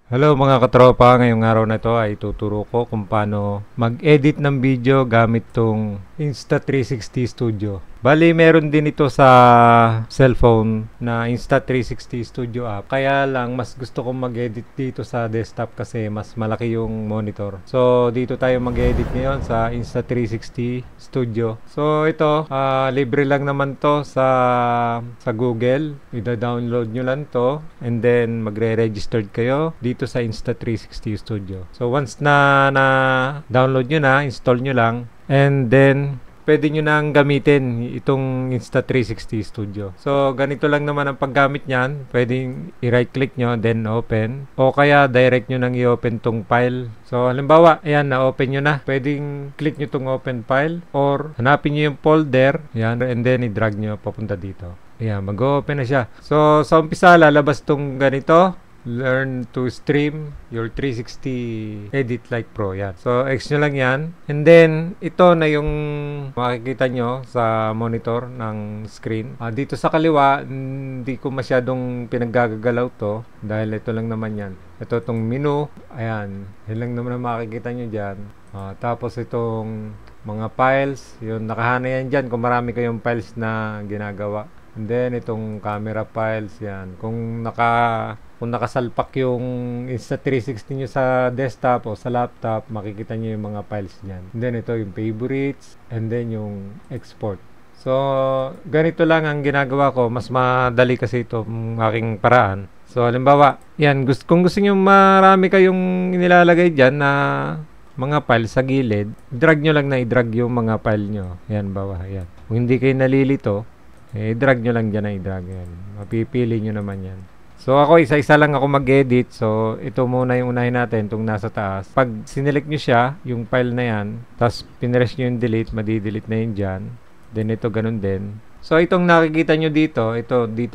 Hello mga katropa, ngayong araw na ito ay tuturo ko kung paano mag-edit ng video gamit tong Insta360 Studio. Bali, meron din ito sa cellphone na Insta360 Studio app. Kaya lang, mas gusto kong mag-edit dito sa desktop kasi mas malaki yung monitor. So, dito tayo mag-edit ngayon sa Insta360 Studio. So, ito, libre lang naman to sa Google. Ida-download nyo lang to and then magre-registered kayo dito sa Insta360 Studio. So, once na download nyo na, install nyo lang, and then pwede nyo nang gamitin itong Insta360 Studio. So, ganito lang naman ang paggamit niyan. Pwedeng i-right click nyo, then open. O kaya, direct nyo nang i-open tong file. So, halimbawa, ayan, na-open nyo na. Pwedeng click nyo tong open file. Or, hanapin nyo yung folder. Ayan, and then i-drag nyo papunta dito. Ayan, mag-open na siya. So, sa umpisa, lalabas tong ganito. Learn to stream your 360 Edit Like Pro. Yan. So, X nyo lang yan. And then, ito na yung makikita nyo sa monitor ng screen. Dito sa kaliwa, hindi ko masyadong pinaggagalaw to dahil ito lang naman yan. Ito itong menu. Ayan. Yan lang naman ang makikita nyo dyan. Tapos itong mga files. Yun, nakahana yan dyan kung marami kayong files na ginagawa. And then, itong camera files. Yan. Kung nakasalpak yung Insta360 nyo sa desktop o sa laptop, makikita nyo yung mga files nyan. And then, ito yung favorites, and then yung export. So, ganito lang ang ginagawa ko. Mas madali kasi ito ang aking paraan. So, halimbawa, yan, kung gusto nyo marami kayong inilalagay dyan na mga file sa gilid, drag nyo lang na i-drag yung mga file nyo. Yan, bawa, yan. Kung hindi kayo nalilito, i-drag nyo lang dyan na i-drag yan. Mapipili nyo naman yan. So ako, isa-isa lang ako mag-edit. So ito muna yung unahin natin, itong nasa taas. Pag sinelect nyo siya, yung file na yan, tapos pinress nyo yung delete, madi-delete na yun dyan. Then ito ganun din. So itong nakikita nyo dito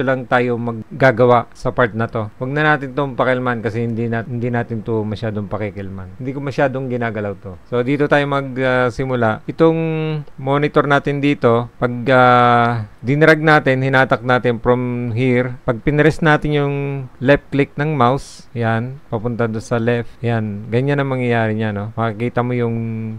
lang tayo maggagawa sa part na to. Huwag na natin itong pakilman kasi hindi natin to masyadong pakikilman. Hindi ko masyadong ginagalaw to. So dito tayo magsimula. Itong monitor natin dito, pag dinrag natin, hinatak natin from here, pag pinress natin yung left click ng mouse, yan, papunta doon sa left, yan, ganyan ang mangyayari niya, no? Makikita mo yung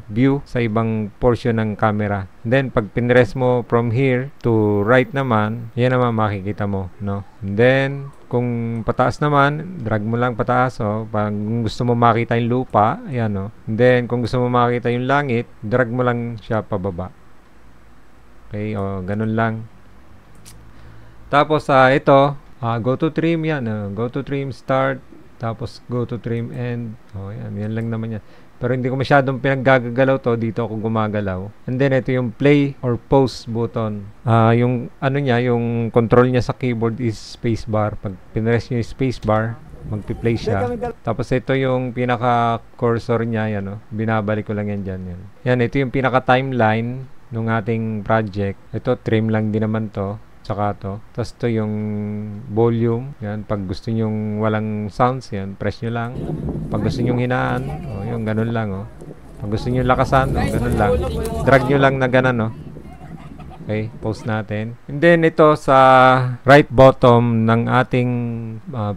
view sa ibang portion ng camera. Then pag pinress mo from here to right naman, yan naman makikita mo, no? And then, kung pataas naman, drag mo lang pataas, oh. Pag gusto mo makita yung lupa, ayan, oh. And then, kung gusto mo makita yung langit, drag mo lang siya pababa. Okay, oh, ganun lang. Tapos, ito, go to trim, yan, go to trim start, tapos go to trim end. Oh, yan lang naman yan. Pero hindi ko masyadong pinaggagalaw to, dito ako gumagalaw. And then ito yung play or pause button. Yung ano niya, yung control niya sa keyboard is spacebar. Pag pinress niyo yung spacebar, magpi-play siya. Tapos ito yung pinaka cursor niya, yan, oh. Binabalik ko lang yan dyan, yan. Yan, ito yung pinaka timeline ng ating project. Ito trim lang din naman to. Tsaka to. Tapos to yung volume. Yan. Pag gusto nyong walang sounds, yan, press nyo lang. Pag gusto nyong hinaan, yung ganun lang, oh. Pag gusto nyong lakasan, ganun lang. Drag nyo lang na ganun, oh. Okay, pause natin. And then ito sa right bottom ng ating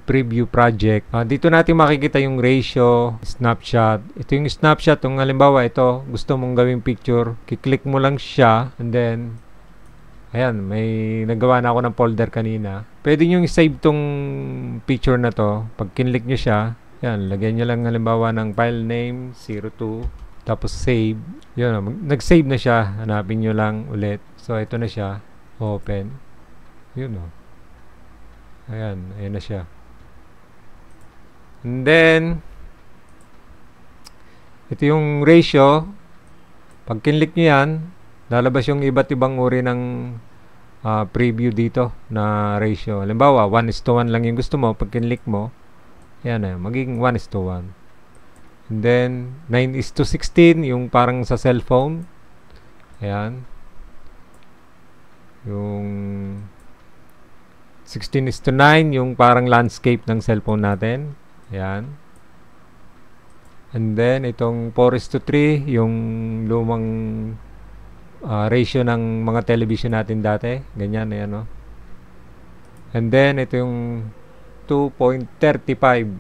preview project. Dito natin makikita yung ratio, snapshot. Ito yung snapshot. Kung halimbawa ito, gusto mong gawing picture, kiklik mo lang siya and then ayan, may nagawa na ako ng folder kanina. Pwede nyo i-save tong picture na to. Pag kinlik nyo siya, yan, lagyan nyo lang halimbawa ng file name 02, tapos save. Yun, nag-save na siya. Hanapin nyo lang ulit. So, ito na siya. Open. Yun, oh. Ayan, ayan na siya. And then, ito yung ratio. Pag kinlik nyo yan, lalabas yung iba't ibang uri ng preview dito na ratio. Halimbawa, 1:1 lang yung gusto mo. Pag kinlik mo, yan na, magiging 1:1. And then, 9:16, yung parang sa cellphone. Ayan. Yung 16:9, yung parang landscape ng cellphone natin. Ayan. And then, itong 4:3, yung lumang ratio ng mga television natin dati. Ganyan, ayan, And then, ito yung 2.35.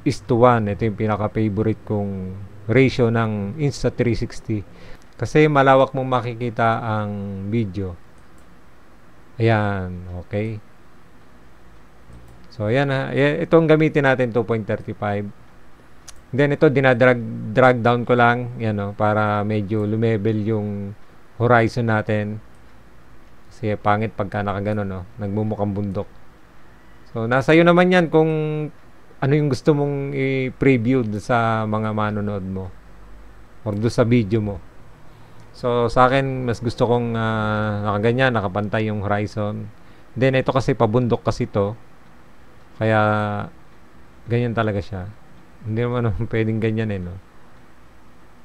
1:1. Ito yung pinaka-favorite kong ratio ng Insta360. Kasi malawak mong makikita ang video. Ayan, okay. So, ayan ha. Itong gamitin natin, 2.35. Then, ito, drag down ko lang, yan o, para medyo lumevel yung horizon natin. Kasi pangit pagka nakaganon, no? Nagmumukhang bundok. So, nasa iyo naman yan kung ano yung gusto mong i-preview sa mga manonood mo or do sa video mo. So, sa akin, mas gusto kong nakaganyan, nakapantay yung horizon. Then, ito kasi pabundok kasi to. Kaya, ganyan talaga siya. Hindi naman pwedeng ganyan no.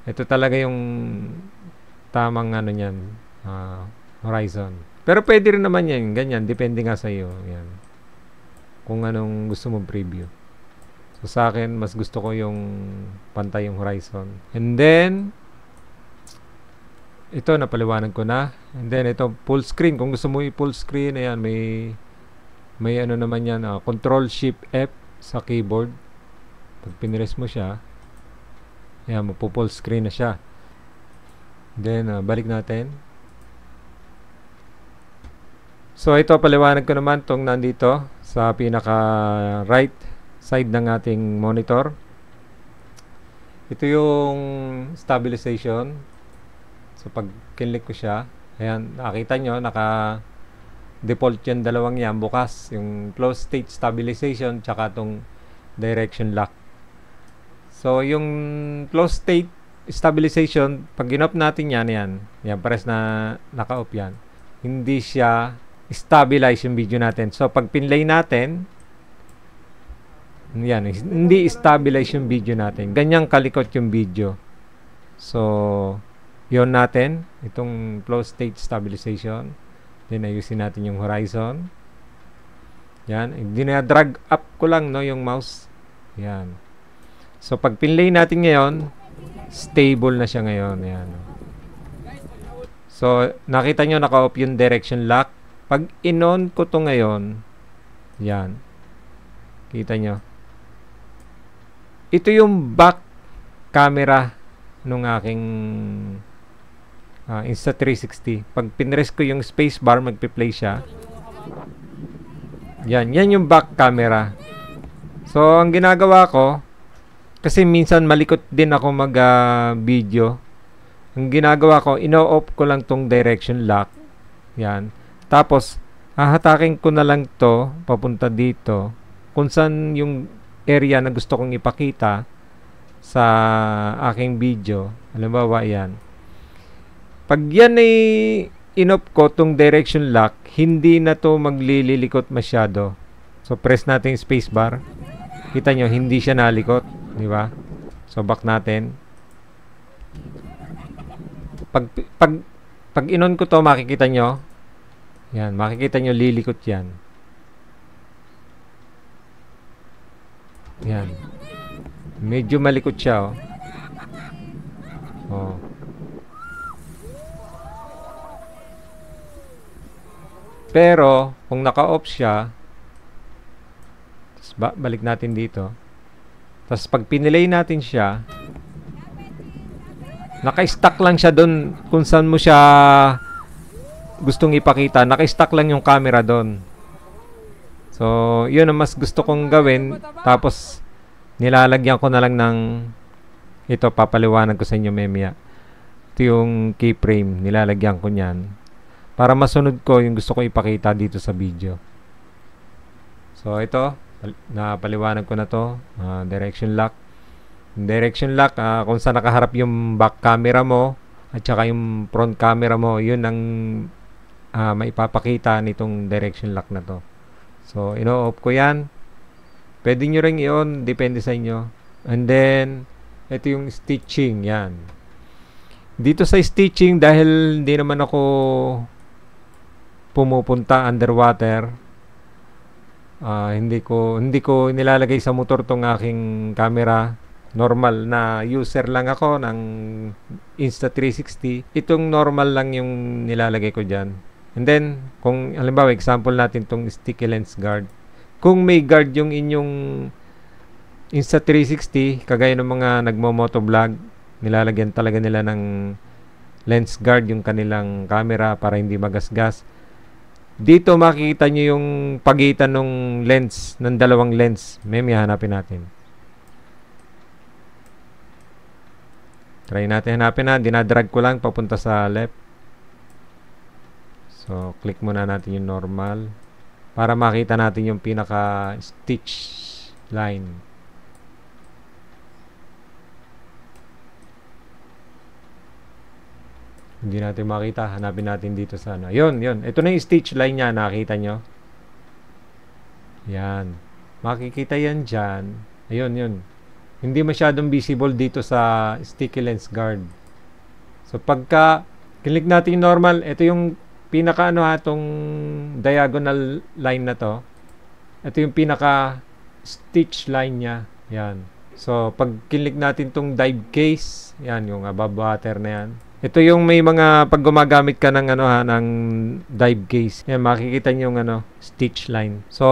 Ito talaga yung tamang niyan, horizon. Pero pwede rin naman yan, ganyan. Depende nga sa iyo. Yan. Kung anong gusto mong preview. So, sa akin, mas gusto ko yung pantay yung horizon. And then, ito, napaliwanag ko na. And then, ito, full screen. Kung gusto mo i-full screen, ayan, may ano naman yan, Control-Shift-F sa keyboard. Pag pinress mo siya, ayan, mapu-full screen na siya. Then, balik natin. So, ito, paliwanag ko naman itong nandito sa pinaka-right side ng ating monitor. Ito yung stabilization. So, pag kinlik ko siya, ayan, nakita nyo, naka-default yung dalawang yan, bukas. Yung close state stabilization, tsaka itong direction lock. So, yung close state stabilization, pag in-off natin yan, pares na naka-off yan. Hindi siya stabilize yung video natin. So, pag pinlay natin, yan, hindi stabilize yung video natin. Ganyang kalikot yung video. So, yun natin, itong close state stabilization. Then, ayusin natin yung horizon. Yan, drag up ko lang, no, yung mouse. Yan. So, pag pinlay natin ngayon, stable na siya ngayon. Yan. So, nakita nyo, naka-off yung direction lock. Pag in-on ko to ngayon, yan. Kita nyo. Ito yung back camera nung aking Insta360. Pag pinress ko yung spacebar, magpi-play siya. Yan yung back camera. So, ang ginagawa ko, kasi minsan malikot din ako mag-video. Ang ginagawa ko, ino-off ko lang tong direction lock. Yan. Tapos, hahatakin ko na lang to papunta dito. Kung saan yung area na gusto kong ipakita sa aking video. Halimbawa, yan. Pag yan ay in-off ko tong direction lock, hindi na to maglililikot masyado. So, press natin yung spacebar. Kita nyo, hindi siya nalikot. Di ba? So, back natin. Pag in-on ko to, makikita nyo. Yan, makikita nyo, lilikot yan. Yan. Medyo malikot siya, oh. Pero, kung naka-off siya, balik natin dito. Tapos, pag pinilay natin siya, naka-stack lang siya doon kung saan mo siya gustong ipakita. Naka-stack lang yung camera doon. So, yun ang mas gusto kong gawin. Tapos, nilalagyan ko na lang ng ito, papaliwanag ko sa inyo memya. Ito yung keyframe. Nilalagyan ko niyan. Para masunod ko yung gusto ko ipakita dito sa video. So, ito. Napaliwanag ko na to. Direction lock. Direction lock, kung saan nakaharap yung back camera mo at saka yung front camera mo, yun ang maipapakita nitong direction lock na to. So, ino-off ko yan. Pwede nyo rin i-on, depende sa inyo. And then, ito yung stitching, yan. Dito sa stitching, dahil hindi naman ako pumupunta underwater, hindi ko nilalagay sa motor tong aking camera. Normal na user lang ako ng Insta360. Itong normal lang yung nilalagay ko dyan. And then, kung halimbawa, example natin tong sticky lens guard. Kung may guard yung inyong Insta360, kagaya ng mga nagmo-motovlog, nilalagyan talaga nila ng lens guard yung kanilang camera para hindi magasgas. Dito makikita nyo yung pagitan ng lens, ng dalawang lens. May hanapin natin. Try natin hanapin na. Dinadrag ko lang papunta sa left. So, click muna natin yung normal para makita natin yung pinaka stitch line. Hindi natin makita. Hanapin natin dito sa ano. Yun. Ito na yung stitch line niya. Nakita nyo? Yan. Makikita yan dyan. Ayun. Hindi masyadong visible dito sa sticky lens guard. So, pagka click natin yung normal, ito yung pinaka itong diagonal line na to. Ito yung pinaka stitch line niya. Yan. So, pag click natin tong dive case, yan, yung above water na yan. Ito yung may mga pag gumagamit ka ng ng dive case. Yan, makikita niyo yung stitch line. So,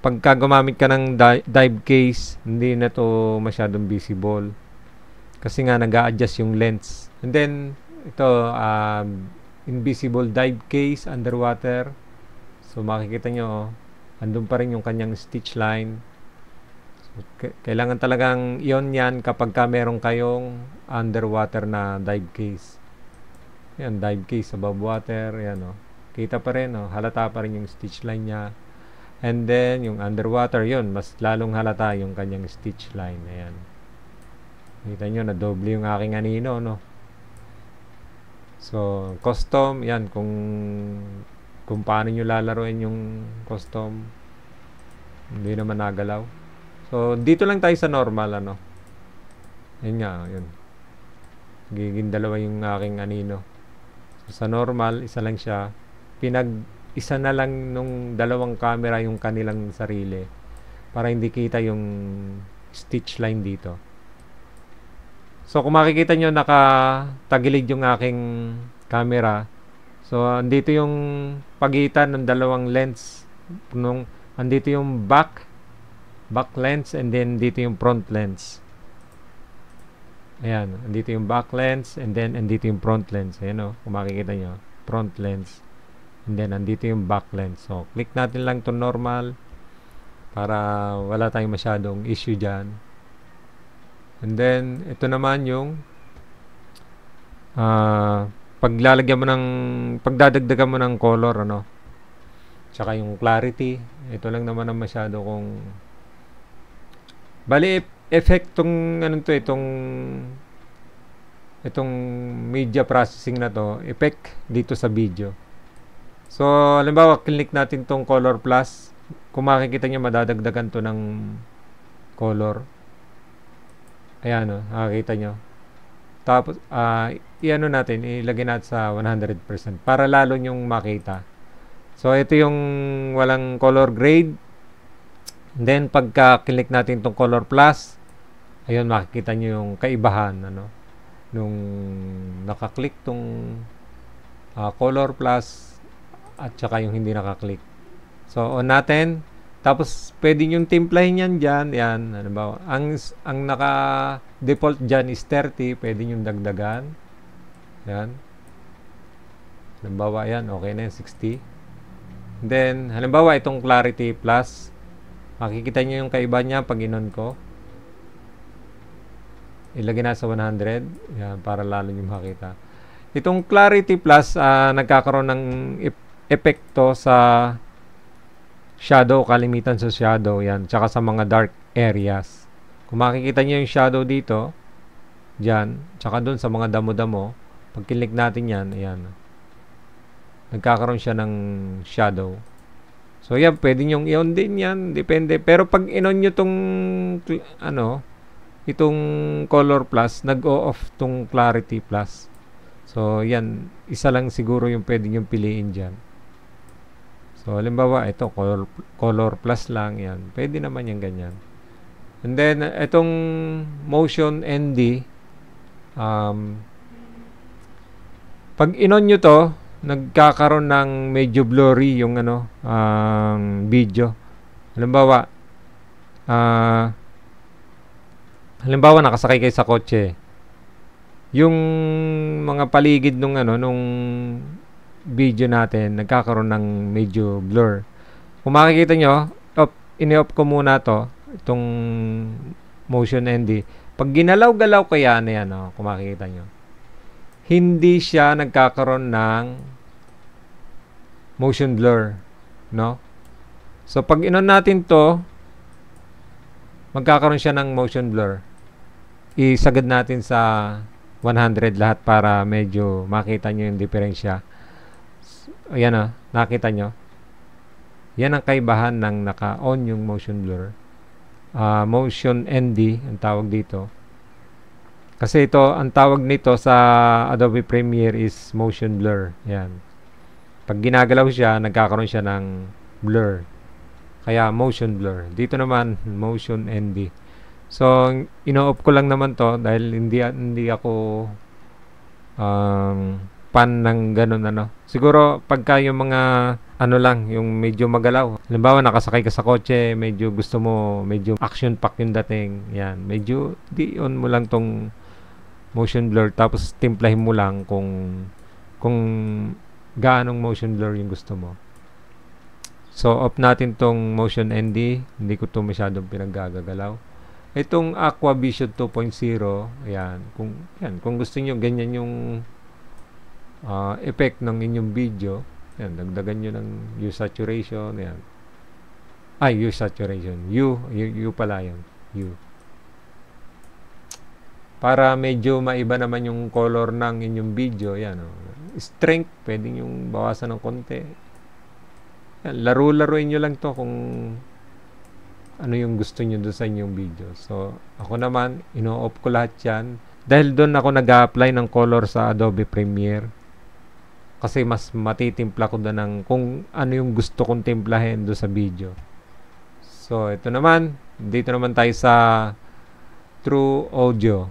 pagka gumamit ka ng dive case, hindi na to masyadong visible. Kasi nga nag-a-adjust yung lens. And then ito invisible dive case underwater. So, makikita nyo andun pa rin yung kanyang stitch line. So, kailangan talagang iyon yan kapag ka meron kayong underwater na dive case. Yan, dive case above water. Yan, kita pa rin, halata pa rin yung stitch line niya. And then, yung underwater, yun, mas lalong halata yung kanyang stitch line. Ayan. Kita nyo, na doble yung aking anino, no? So, custom, yan, kung paano nyo lalaroin yung custom, hindi naman nagalaw. So, dito lang tayo sa normal, Yun nga, yun. Giging dalawa yung aking anino. So, sa normal, isa lang siya. Isa na lang nung dalawang camera yung kanilang sarili para hindi kita yung stitch line dito. So, kung makikita nyo, nakatagilid yung aking camera. So, andito yung pagitan ng dalawang lens. Andito yung back lens, and then dito yung front lens. Ayan, andito yung back lens, and then andito yung front lens. Ayan, kung makikita nyo, front lens. And then andito yung back lens. So, click natin lang to normal para wala tayong masyadong issue dyan. And then, ito naman yung pagdadagdagan mo ng color, tsaka yung clarity. Ito lang naman ang masyado kung bali, effect itong media processing na to, effect dito sa video. So, halimbawa, click natin tong color plus. Kung makikita nyo, madadagdagan to ng color. Ayan, nakikita nyo. Tapos, ilagay natin sa 100% para lalo nyong makita. So, ito yung walang color grade. And then, pagka-click natin itong color plus, ayun, makikita nyo yung kaibahan, nung nakaklik tong color plus at saka yung hindi nakaklik. So, on natin. Tapos, pwede yung timplahin yan dyan. Yan, halimbawa. Ang naka-default dyan is 30. Pwede yung dagdagan. Yan. Halimbawa, yan. Okay na yan, 60. Then, halimbawa, itong clarity plus. Makikita nyo yung kaiba niya pag inon ko. Ilagay na sa 100. Yan, para lalo nyo makita. Itong clarity plus, nagkakaroon ng epekto sa shadow, kalimitan sa shadow, yan, tsaka sa mga dark areas. Kung makikita nyo yung shadow dito, dyan, tsaka dun sa mga damo-damo, pag click natin yan, ayan, nagkakaroon siya ng shadow. So, yan, pwede nyong i-on din yan, depende. Pero pag in-on nyo tong, itong color plus, nag-o-off tong clarity plus. So, yan, isa lang siguro yung pwede nyong piliin dyan. So, halimbawa, ito, color plus lang, yan. Pwede naman yung ganyan. And then, itong motion ND, pag in-on nyo to, nagkakaroon ng medyo blurry yung video. Halimbawa, Halimbawa, nakasakay kayo sa kotse. Yung mga paligid nung nung video natin, nagkakaroon ng medyo blur. Kung makikita nyo, ini-off ko muna itong motion ND. Pag ginalaw-galaw ko yan, kung makikita nyo, hindi siya nagkakaroon ng motion blur, no? So, pag inon natin to, magkakaroon siya ng motion blur. Isagad natin sa 100 lahat para medyo makita nyo yung diferensya. Ayan nakita nyo. Yan ang kaibahan ng naka-on yung motion blur. Motion ND ang tawag dito. Kasi ito, ang tawag nito sa Adobe Premiere is motion blur. Yan. Pag ginagalaw siya, nagkakaroon siya ng blur. Kaya motion blur. Dito naman, motion ND. So, ino-off ko lang naman to dahil hindi ako fan ng ganun Siguro, pagka yung mga lang, yung medyo magalaw. Halimbawa, nakasakay ka sa kotse, medyo gusto mo, medyo action pack yung dating. Yan, medyo di-on mo lang tong motion blur tapos timplahin mo lang kung gaanong motion blur yung gusto mo. So, off natin tong motion ND. Hindi ko to masyadong pinaggagalaw. Itong Aqua Vision 2.0, ayan, kung gusto niyo ganyan yung effect ng inyong video, ayan, dagdagan niyo ng hue saturation, ayan. Hue saturation. Hue pala yun. Hue. Para medyo maiba naman yung color ng inyong video, ayan. Strength, pwedeng yung bawasan ng konti. Ayan, laro-laruin nyo lang to kung ano yung gusto nyo doon sa inyong video. So, ako naman, ino-off ko lahat yan. Dahil doon ako nag-a-apply ng color sa Adobe Premiere. Kasi mas matitimpla ko doon ng kung ano yung gusto kong timplahin doon sa video. So, ito naman. Dito naman tayo sa True Audio.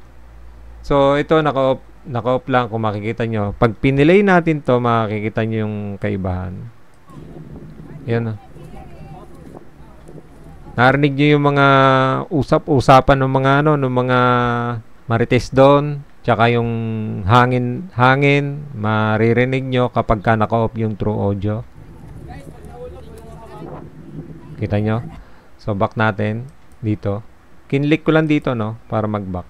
So, ito naka-off lang kung makikita nyo. Pag pinilay natin to, makikita nyo yung kaibahan. Yan. Narinig nyo yung mga usap-usapan ng mga ng mga marites doon, tsaka yung hangin, maririnig nyo kapag ka naka-off yung True Audio. Kita nyo? So, back natin dito. Kinlik ko lang dito, para mag-back.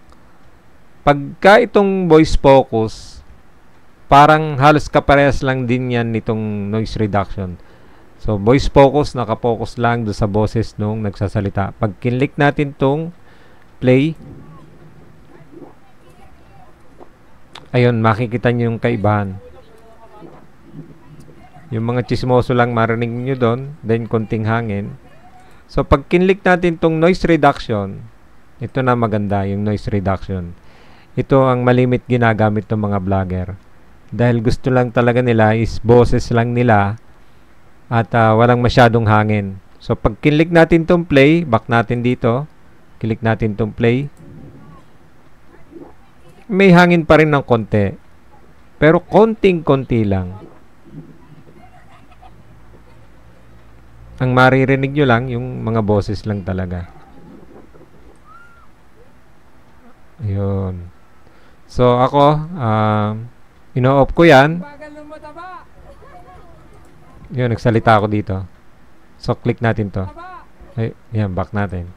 Pagka itong voice focus, parang halos kaparehas lang din yan nitong noise reduction. So, voice focus, nakapokus lang do sa boses nung nagsasalita. Pag kinlik natin tong play, ayun, makikita nyo yung kaibahan. Yung mga chismoso lang marinig nyo doon, then konting hangin. So, pag kinlik natin tong noise reduction, ito na maganda, yung noise reduction. Ito ang malimit ginagamit ng mga vlogger. Dahil gusto lang talaga nila is boses lang nila at walang masyadong hangin. So, pag kinlik natin tong play, back natin dito, click natin tong play, may hangin pa rin ng konti. Pero konting-konti lang. Ang maririnig nyo lang, yung mga boses lang talaga. Ayun. So, ako, ino-off ko yan. Yun, nagsalita ako dito. So, click natin to. Ay, yan, back natin.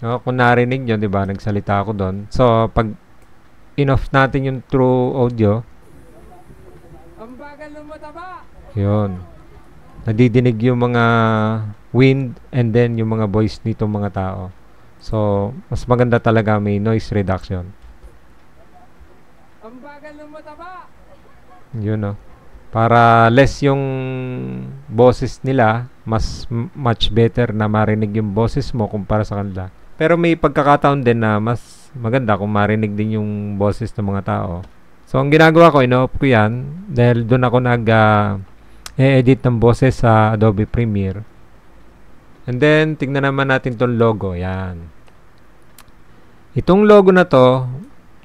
No, kung narinig nyo, diba, nagsalita ako doon. So, pag in-off natin yung True Audio, yun. Nadidinig yung mga wind and then yung mga voice nitong mga tao. So, mas maganda talaga may noise reduction. Yun, para less yung boses nila, much better na marinig yung boses mo kumpara sa kanila. Pero may pagkakataon din na mas maganda kung marinig din yung boses ng mga tao. So, ang ginagawa ko, ino-off ko yan dahil doon ako nag-edit ng boses sa Adobe Premiere. And then, tingnan naman natin itong logo. Yan. Itong logo na to,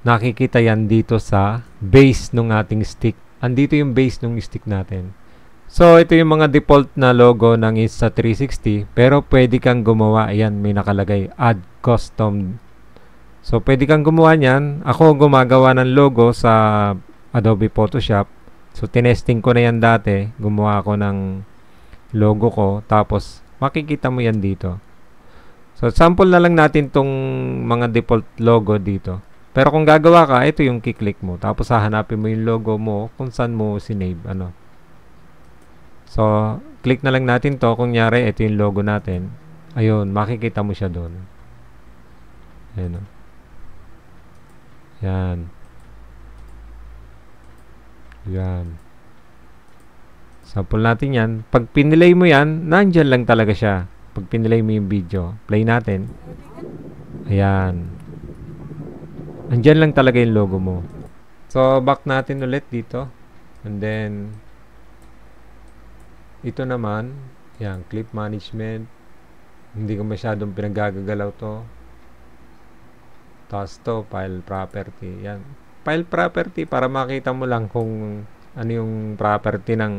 nakikita yan dito sa base ng ating stick. Andito yung base ng stick natin. So, ito yung mga default na logo ng Insta360, pero pwede kang gumawa. Ayan, may nakalagay, add custom. So, pwede kang gumawa niyan. Ako gumagawa ng logo sa Adobe Photoshop. So, tinesting ko na yan dati. Gumawa ako ng logo ko. Tapos, makikita mo yan dito. So, sample na lang natin tong mga default logo dito. Pero kung gagawa ka, ito yung kiklik mo. Tapos, hahanapin mo yung logo mo kung saan mo sinave. So, click na lang natin to. Kung nyari, ito yung logo natin. Ayun, makikita mo siya doon. Ayan. Yan. Yan. Sample natin yan. Pag pinilay mo yan, nandyan lang talaga siya. Pag pinilay mo yung video, play natin. Ayan. Nandyan lang talaga yung logo mo. So, back natin ulit dito. And then, ito naman, yan, clip management. Hindi ko masyadong pinagagagalaw to. Tapos to, file property. Yan. File property, para makita mo lang kung ano yung property ng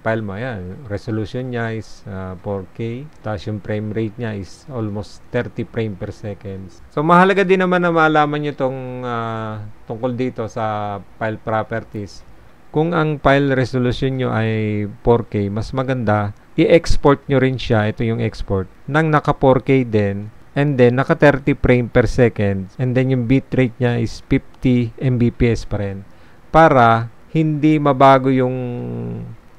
file mo. Yan. Resolution niya is 4K. Tapos yung frame rate niya is almost 30 frame per second. So, mahalaga din naman na malaman nyo tong tungkol dito sa file properties. Kung ang file resolution nyo ay 4K, mas maganda, i-export nyo rin siya. Ito yung export. Nang naka 4K din. And then, naka 30 frame per second. And then, yung bitrate niya is 50 Mbps pa rin. Para hindi mabago yung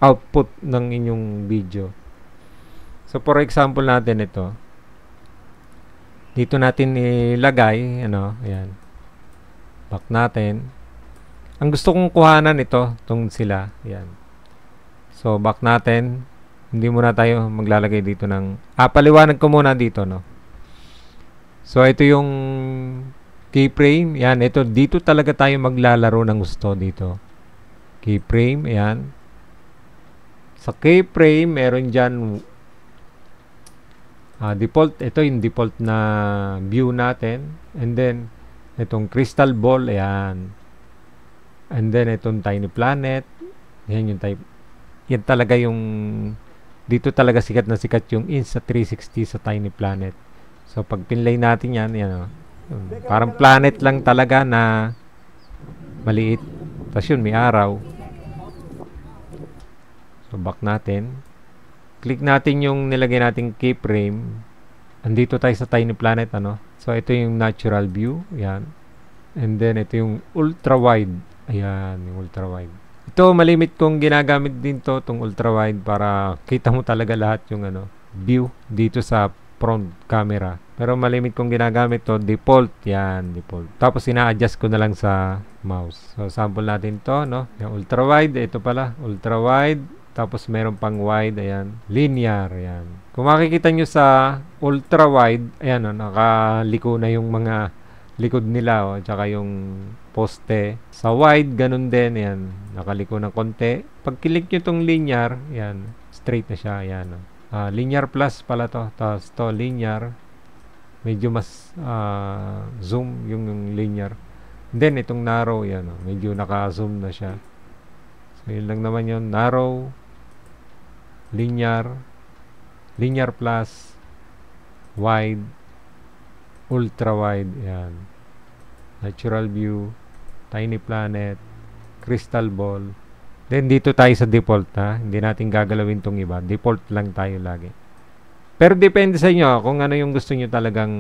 output ng inyong video. So, for example natin ito. Dito natin ilagay. Ayan. Back natin. Ang gusto kong kuhanan ito. Itong sila. Ayan. So, back natin. Hindi muna tayo maglalagay dito ng... paliwanag ko muna dito, So, ito yung keyframe. Yan, ito. Dito talaga tayo maglalaro ng gusto dito. Keyframe. Ayan. Sa keyframe, meron dyan default. Ito yung default na view natin. And then, itong crystal ball. Ayan. And then, itong tiny planet. Ayan yung type. Yan talaga yung... Dito talaga sikat na sikat yung Insta360 sa tiny planet. So, pag pinlay natin yan, parang planet lang talaga na maliit. Tapos yun, may araw. So, back natin. Click natin yung nilagay nating keyframe. Andito tayo sa tiny planet, So, ito yung natural view. Yan. And then, ito yung ultra-wide. Ayan, yung ultra-wide. Ito, malimit kong ginagamit din to, itong ultra-wide, para kita mo talaga lahat yung view dito sa front camera. Pero malimit kong ginagamit to, default. Yan, default. Tapos ina-adjust ko na lang sa mouse. So, sample natin to, Yung ultra-wide, ito pala, ultra-wide. Tapos meron pang wide, ayan. Linear, ayan. Kung makikita nyo sa ultra-wide, ayan, nakaliko na yung mga likod nila, tsaka yung poste. Sa wide, ganun din, ayan. Nakaliko ng konti. Pag kilik nyo tong linear, ayan, straight na siya, ayan, linear plus pala to. Tapos to linear. Medyo mas zoom yung linear. Then itong narrow, yan. Medyo naka-zoom na siya. So yun lang naman yun. Narrow, linear, linear plus, wide, ultra wide. Yan. Natural view, tiny planet, crystal ball. Then, dito tayo sa default, Hindi natin gagalawin tong iba. Default lang tayo lagi. Pero depende sa inyo kung ano yung gusto nyo talagang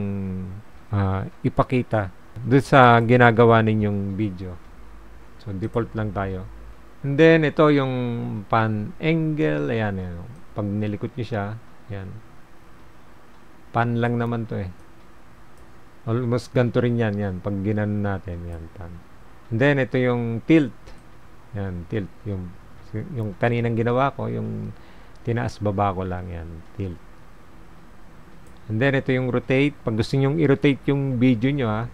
ipakita doon sa ginagawa ninyong video. So, default lang tayo. And then, ito yung pan angle. Ayan, ayan. Pag nilikot nyo siya, ayan. Pan lang naman to Almost ganito rin yan. Yan. Pag ginanon natin, yan, pan. And then, ito yung tilt. Yan, tilt. Yung kaninang ginawa ko, yung tinaas baba ko lang, yan, tilt. And then, ito yung rotate. Pag gusto nyo i-rotate yung video nyo,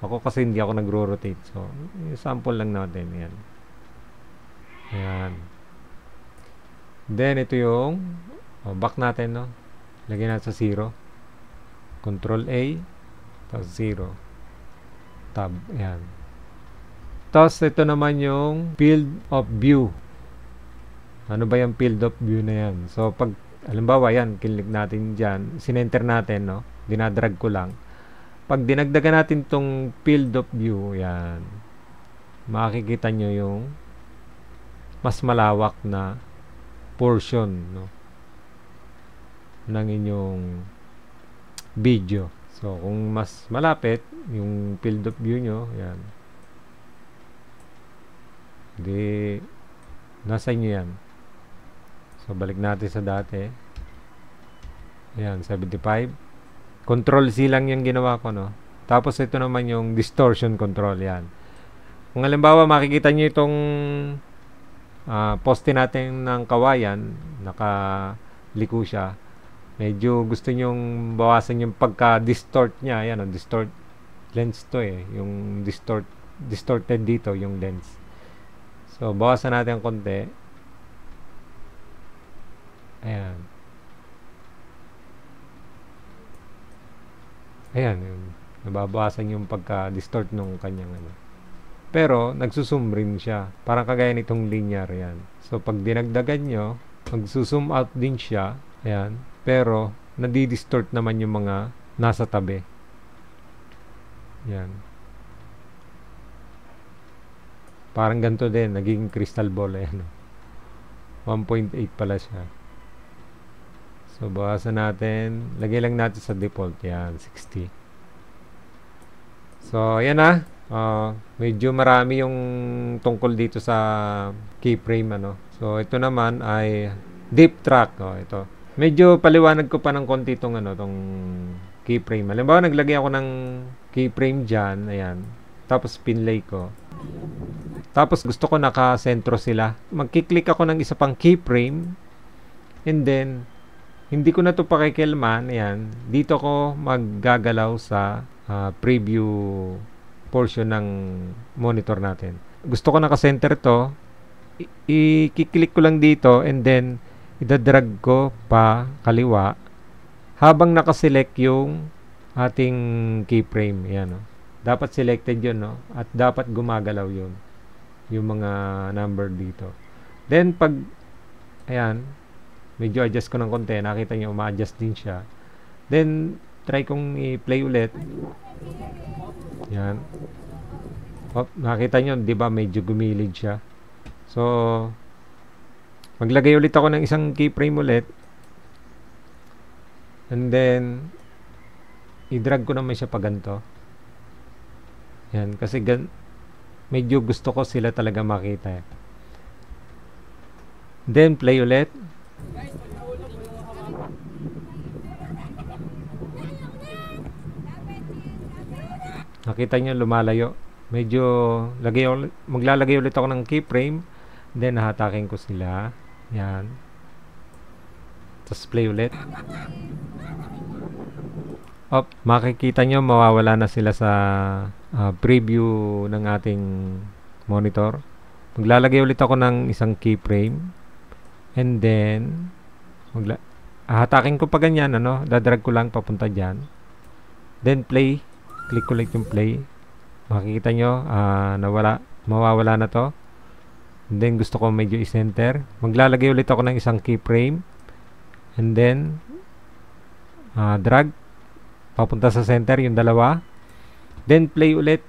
ako kasi hindi ako nagro-rotate. So, sample lang natin, yan. Ayan. Then, ito yung back natin, lagyan natin sa 0. Control A. Tapos 0. Tab. Ayan. Tapos, ito naman yung field of view. Ano ba yung field of view na yan? So, pag, halimbawa yan, kinlik natin dyan, sinenter natin, no? Dinadrag ko lang. Pag dinagdagan natin tong field of view, yan, makikita nyo yung mas malawak na portion, no, ng inyong video. So, kung mas malapit yung field of view nyo, yan, di, nasa inyo yan. So, balik natin sa dati. Ayan, 75. Control C lang yung ginawa ko, no? Tapos, ito naman yung distortion control, yan. Kung halimbawa, makikita nyo itong poste natin ng kawayan, nakaliko siya. Medyo gusto nyong bawasan yung pagka-distort niya. Ayan, distort lens to eh. Yung distorted dito, yung lens. So, bawasan natin konti. Ayan. Ayan, nababawasan yung pagka-distort nung kanyang ano. Pero, nagsusum rin siya. Parang kagaya nitong linear, yan. So, pag dinagdagan nyo, magsusum out din siya. Ayan. Pero, nadidistort naman yung mga nasa tabi. Yan. Parang ganito din, naging crystal ball. Ayan. 1.8 pala siya. So, bawasan natin. Lagay lang natin sa default. Yan, 60. So, yan na. Medyo marami yung tungkol dito sa keyframe, ano. So, ito naman ay deep track. Ito. Medyo paliwanag ko pa ng konti itong, ano, tong keyframe. Halimbawa, naglagay ako ng keyframe dyan. Ayan. Tapos, pinlay ko. Tapos, gusto ko nakasentro sila. Magkiklik ako ng isa pang keyframe. And then, hindi ko na ito pakikilman. Ayan. Dito ko maggagalaw sa preview portion ng monitor natin. Gusto ko nakasenter to. I-click ko lang dito and then idadrag ko pa kaliwa habang nakaselect yung ating keyframe. Ayan, no? Dapat selected yun, no? At dapat gumagalaw yun. Yung mga number dito. Then, pag ayan, medyo adjust ko ng konti. Nakita nyo, ma-adjust din siya. Then, try kong i-play ulit. Yan. Nakita nyo, di ba medyo gumilid siya. So, maglagay ulit ako ng isang keyframe ulit. And then, i-drag ko naman siya pa ganito. Yan. Kasi medyo gusto ko sila talaga makita. Then, play ulit. Nakita nyo, lumalayo. Medyo, maglalagay ulit ako ng keyframe. Then, hahatakin ko sila. Yan. Tapos, play ulit. Makikita nyo, mawawala na sila sa preview ng ating monitor. Maglalagay ulit ako ng isang keyframe. And then, hahatakin ko pa ganyan, ano? Dadrag ko lang papunta dyan. Then, play. Click ko ulit yung play. Makikita nyo, mawawala na to. And then, gusto ko medyo i-center. Maglalagay ulit ako ng isang keyframe. And then, drag. Papunta sa center, yung dalawa. Then, play ulit.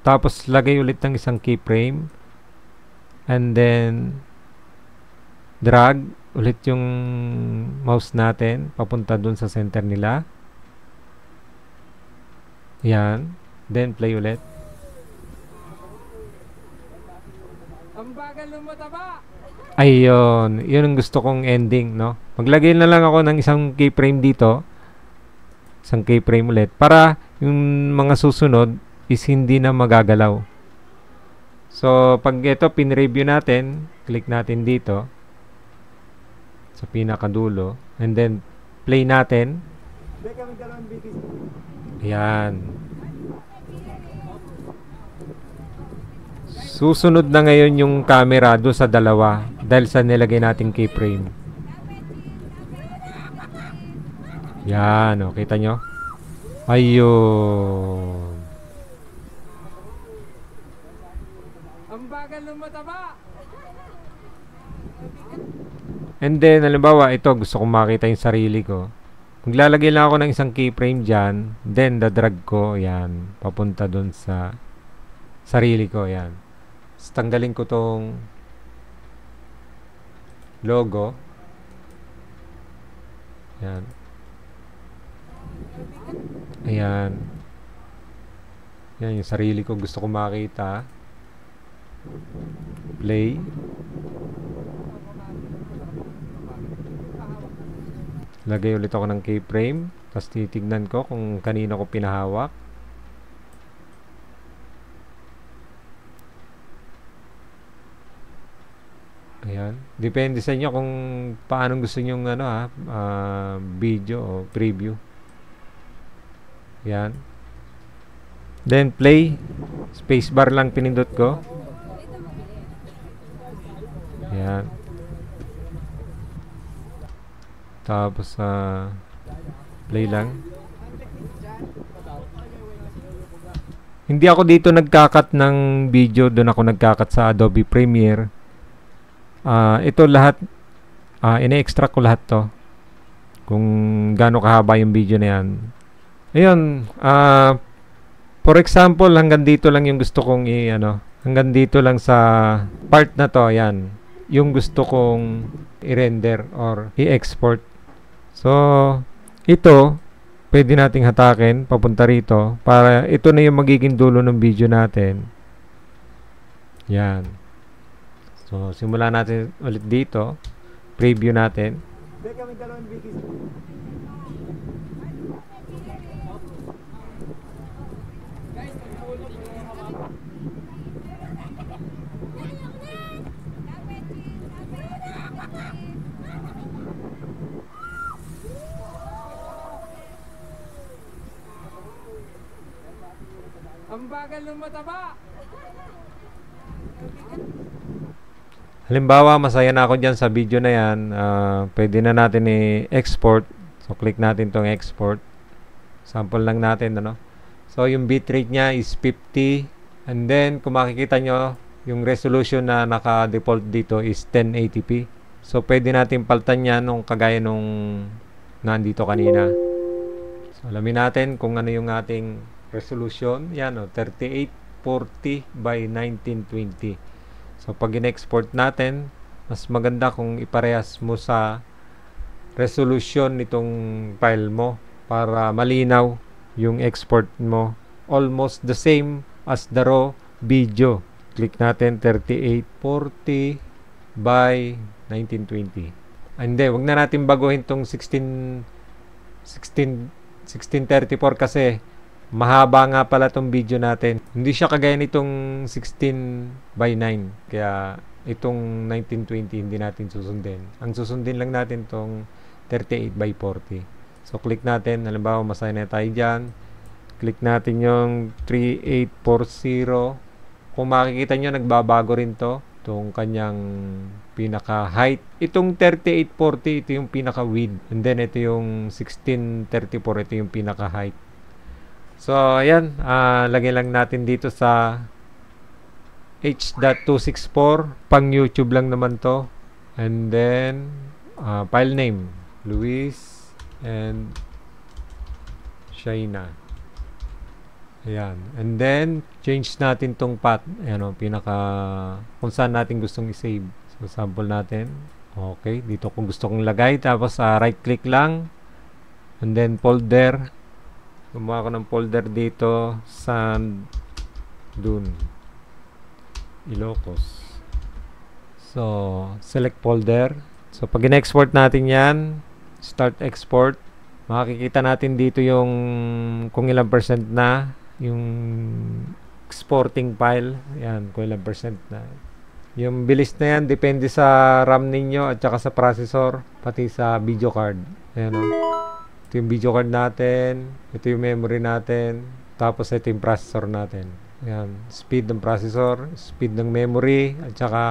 Tapos, lagay ulit ng isang keyframe. And then, drag ulit yung mouse natin. Papunta dun sa center nila. Yan. Then, play ulit. Ang bagal lumataba! Ayun. Yun ang gusto kong ending, no? Maglagay na lang ako ng isang keyframe dito. Isang keyframe ulit. Para yung mga susunod is hindi na magagalaw. So, pag ito, pin-review natin, click natin dito. Sa pinakadulo. And then, play natin. Ayan. Susunod na ngayon yung camera doon sa dalawa dahil sa nilagay nating keyframe. Yan, o, kita nyo? Ayun. Ang bagal bagal lumataba. And then, halimbawa, ito, gusto kong makita yung sarili ko. Maglalagay lang ako ng isang keyframe dyan. Then, dadrag ko, yan. Papunta dun sa sarili ko, yan. Tapos, tanggalin ko tong logo. Yan. Ayan. Yan, yung sarili ko. Gusto kong makita. Play. Lagay ulit ako ng keyframe. Tapos titignan ko kung kanino ko pinahawak. Ayan. Depende sa inyo kung paano gusto nyo video o preview. Ayan. Then play. Spacebar lang pinindot ko. Ayan. Tapos, play lang. Hindi ako dito nagkakat ng video. Doon ako nagkakat sa Adobe Premiere. Ito lahat, ine-extract ko lahat to. Kung gaano kahaba yung video na yan. Ayun, for example, hanggang dito lang yung gusto kong hanggang dito lang sa part na to, yan. Yung gusto kong i-render or i-export. So, ito, pwede nating hatakin papunta rito para ito na yung magiging dulo ng video natin. Yan. So, simulan natin ulit dito. Preview natin. Ang bagal lumataba. Halimbawa, masaya na ako dyan sa video na yan. Pwede na natin i-export. So, click natin tong export. Sample lang natin, So, yung bitrate niya is 50. And then, kung makikita nyo, yung resolution na naka-default dito is 1080p. So, pwede natin paltan yan nung kagaya nung nandito kanina. So, alamin natin kung ano yung ating resolution. Yan, 3840 by 1920. So, pag in-export natin, mas maganda kung iparehas mo sa resolution nitong file mo para malinaw yung export mo. Almost the same as the raw video. Click natin 3840 by 1920. Hindi, wag na natin baguhin tong 1634 kasi mahaba nga pala tong video natin. Hindi siya kagaya nitong 16 by 9. Kaya itong 1920 hindi natin susundin. Ang susundin lang natin tong 38 by 40. So click natin. Halimbawa masaya na tayo dyan. Click natin yung 3840. Kung makikita nyo nagbabago rin to. Itong kanyang pinaka height. Itong 3840 ito yung pinaka width. And then ito yung 1634 ito yung pinaka height. So, ayan, lagay lang natin dito sa H.264. Pang YouTube lang naman to. And then, file name, Luis and Shaina. Ayan. And then, change natin tong path. Ayan, kung saan natin gustong i-save. So, sample natin. Okay, dito kung gusto kong lagay. Tapos, right-click lang. And then, folder. Gumawa ko ng folder dito, Sand Dune Ilocos. So, select folder. So, pag in-export natin yan, start export. Makikita natin dito yung kung ilang percent na yung exporting file. Yan, kung ilang percent na. Yung bilis na yan, depende sa RAM ninyo at saka sa processor, pati sa video card. Ayan, ito yung video card natin, ito yung memory natin, tapos ito yung processor natin. Ayan, speed ng processor, speed ng memory, at saka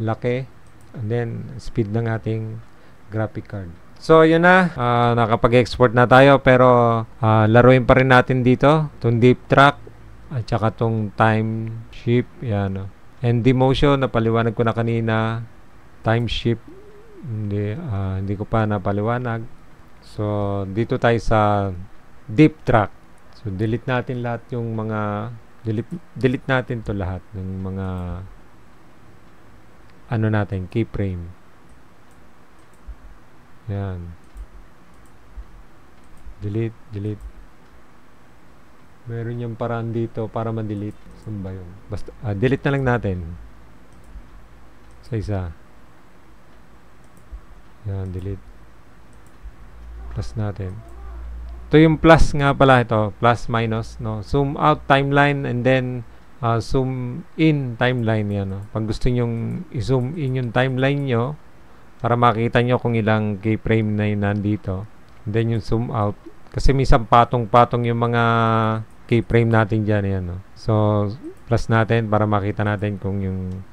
laki, and then speed ng ating graphic card. So, yun na, nakapag-export na tayo, pero laruin pa rin natin dito, itong deep track, at saka itong time shift, yan. And demotion, napaliwanag ko na kanina. Time shift, hindi ko pa napaliwanag. So, dito tayo sa deep track. So, delete natin lahat yung mga, delete natin to lahat ng mga, ano natin, keyframe. Yan. Delete. Meron yung paraan dito para ma-delete. Saan ba yun? Basta, delete na lang natin. Sa isa. Yan, delete. Plus natin. Ito yung plus nga pala ito. Plus, minus. No? Zoom out timeline and then zoom in timeline. Yan, no? Pag gusto nyo i-zoom in yung timeline nyo para makita nyo kung ilang keyframe na yun nandito. And then yung zoom out. Kasi minsan patong-patong yung mga keyframe natin dyan. Yan, no? So, plus natin para makita natin kung yung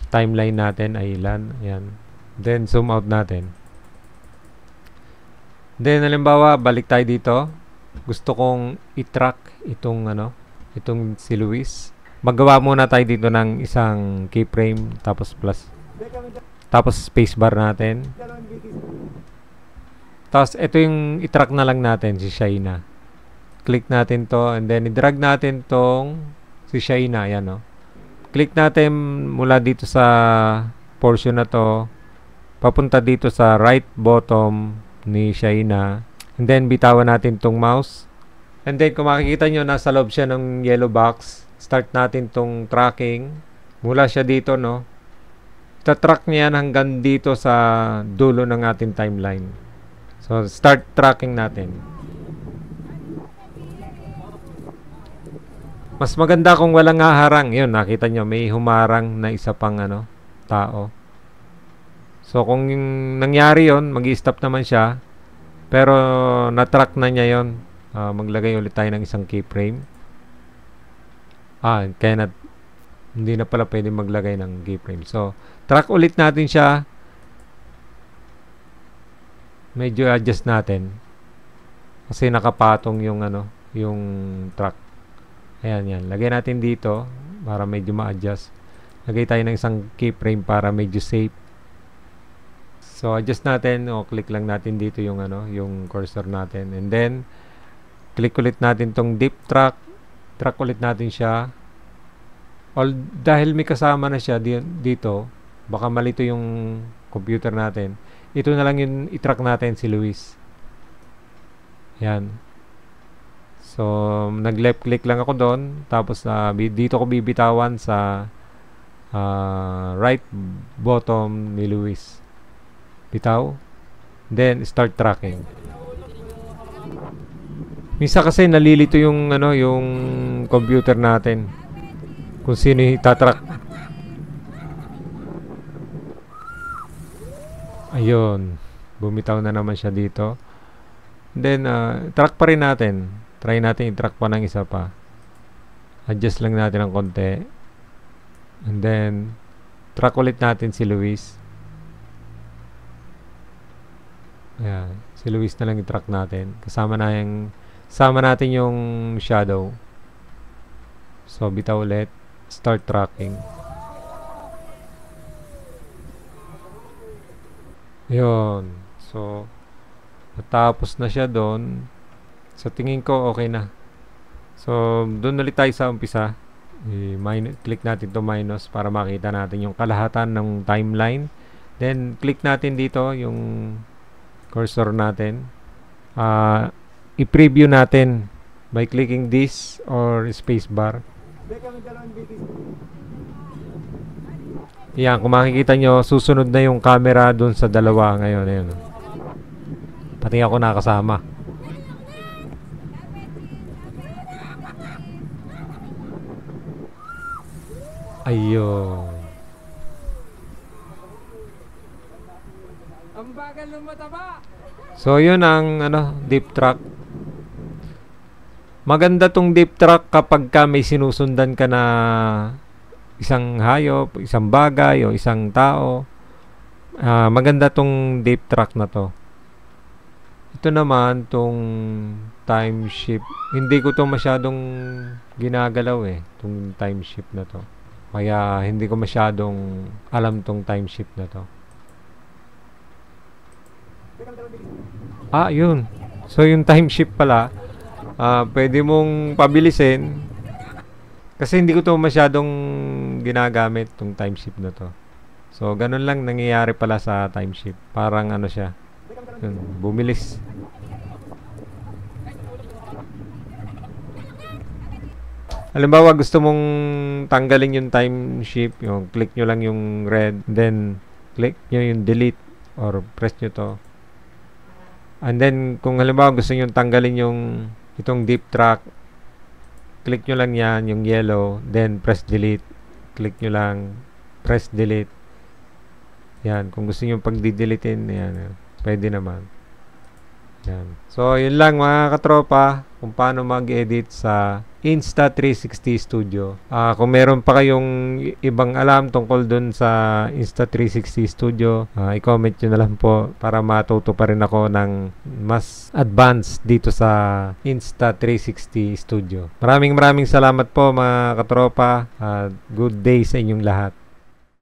timeline natin ay ilan. Yan. Then, zoom out natin. Then, halimbawa, balik tayo dito. Gusto kong i-track itong, itong si Luis. Magawa muna tayo dito ng isang keyframe, tapos plus. Tapos, spacebar natin. Tapos, ito yung i-track na lang natin, si Shaina. Click natin to, and then, i-drag natin tong si Shaina. Ayan, no? Click natin mula dito sa portion na to, papunta dito sa right bottom ni Shaina. And then, bitawan natin tong mouse. And then, kung makikita nyo, nasa loob siya ng yellow box. Start natin tong tracking. Mula siya dito, no? Tatrack niya yan hanggang dito sa dulo ng ating timeline. So, start tracking natin. Mas maganda kung walang haharang. Yun, nakita nyo, may humarang na isa pang tao. So, kung nangyari yon, mag-i-stop naman siya. Pero, na-track na niya yon. Maglagay ulit tayo ng isang keyframe. Kaya hindi na pala pwede maglagay ng keyframe. So, track ulit natin siya. Medyo adjust natin. Kasi nakapatong yung yung track. Ayan, yan. Lagay natin dito para medyo ma-adjust. Lagay tayo ng isang keyframe para medyo safe. So, adjust natin. Click lang natin dito yung yung cursor natin. And then, click ulit natin tong deep track. Track ulit natin siya. Dahil may kasama na siya dito, baka malito yung computer natin. Ito na lang yung i-track natin si Luis. Yan. So, nag-left click lang ako doon. Tapos, dito ko bibitawan sa right bottom ni Luis. Bitaw. Then, start tracking. Minsan kasi nalilito yung yung computer natin. Kung sino itatrack. Ayun. Bumitaw na naman siya dito. Then, track pa rin natin. Try natin i-track pa ng isa pa. Adjust lang natin ng konti. And then, track ulit natin si Luis. Ayan. Si Luis na lang i-track natin. Kasama natin yung shadow. So, bitaw ulit. Start tracking. Yun. So, natapos na siya doon. Sa tingin ko, okay na. So, doon ulit tayo sa umpisa. Click natin to minus para makita natin yung kalahatan ng timeline. Then, click natin dito yung cursor natin. I-preview natin by clicking this or spacebar. Yan, kung makikita nyo, susunod na yung camera dun sa dalawa ngayon. Ayun. Pati ako nakasama. Ayun. Ang bagal ng mataba. So, yun ang deep track. Maganda tong deep track kapag may sinusundan ka na isang hayop, isang bagay, o isang tao. Maganda tong deep track na to. Ito naman, tong time shift. Hindi ko to masyadong ginagalaw tong time shift na to. Kaya hindi ko masyadong alam tong time shift na to. Yun. So yung time shift pala, pwede mong pabilisin. Kasi hindi ko to masyadong ginagamit tong time shift na to. So ganun lang nangyayari pala sa time shift. Parang ano siya. Yun, bumilis. Halimbawa gusto mong tanggalin yung time shift, yung click nyo lang yung red, then click nyo yung delete or press nyo to. And then kung halimbawa gusto nyo tanggalin yung itong deep track, click nyo lang yan, yung yellow, then press delete. Click nyo lang, press delete. Yan, kung gusto nyo pag-delete-in, yan, pwede naman. Yan. So, yun lang mga katropa, kung paano mag-edit sa Insta360 Studio. Kung meron pa kayong ibang alam tungkol dun sa Insta360 Studio, i-comment nyo na lang po para matuto pa rin ako ng mas advanced dito sa Insta360 Studio. Maraming salamat po mga katropa. Good day sa inyong lahat.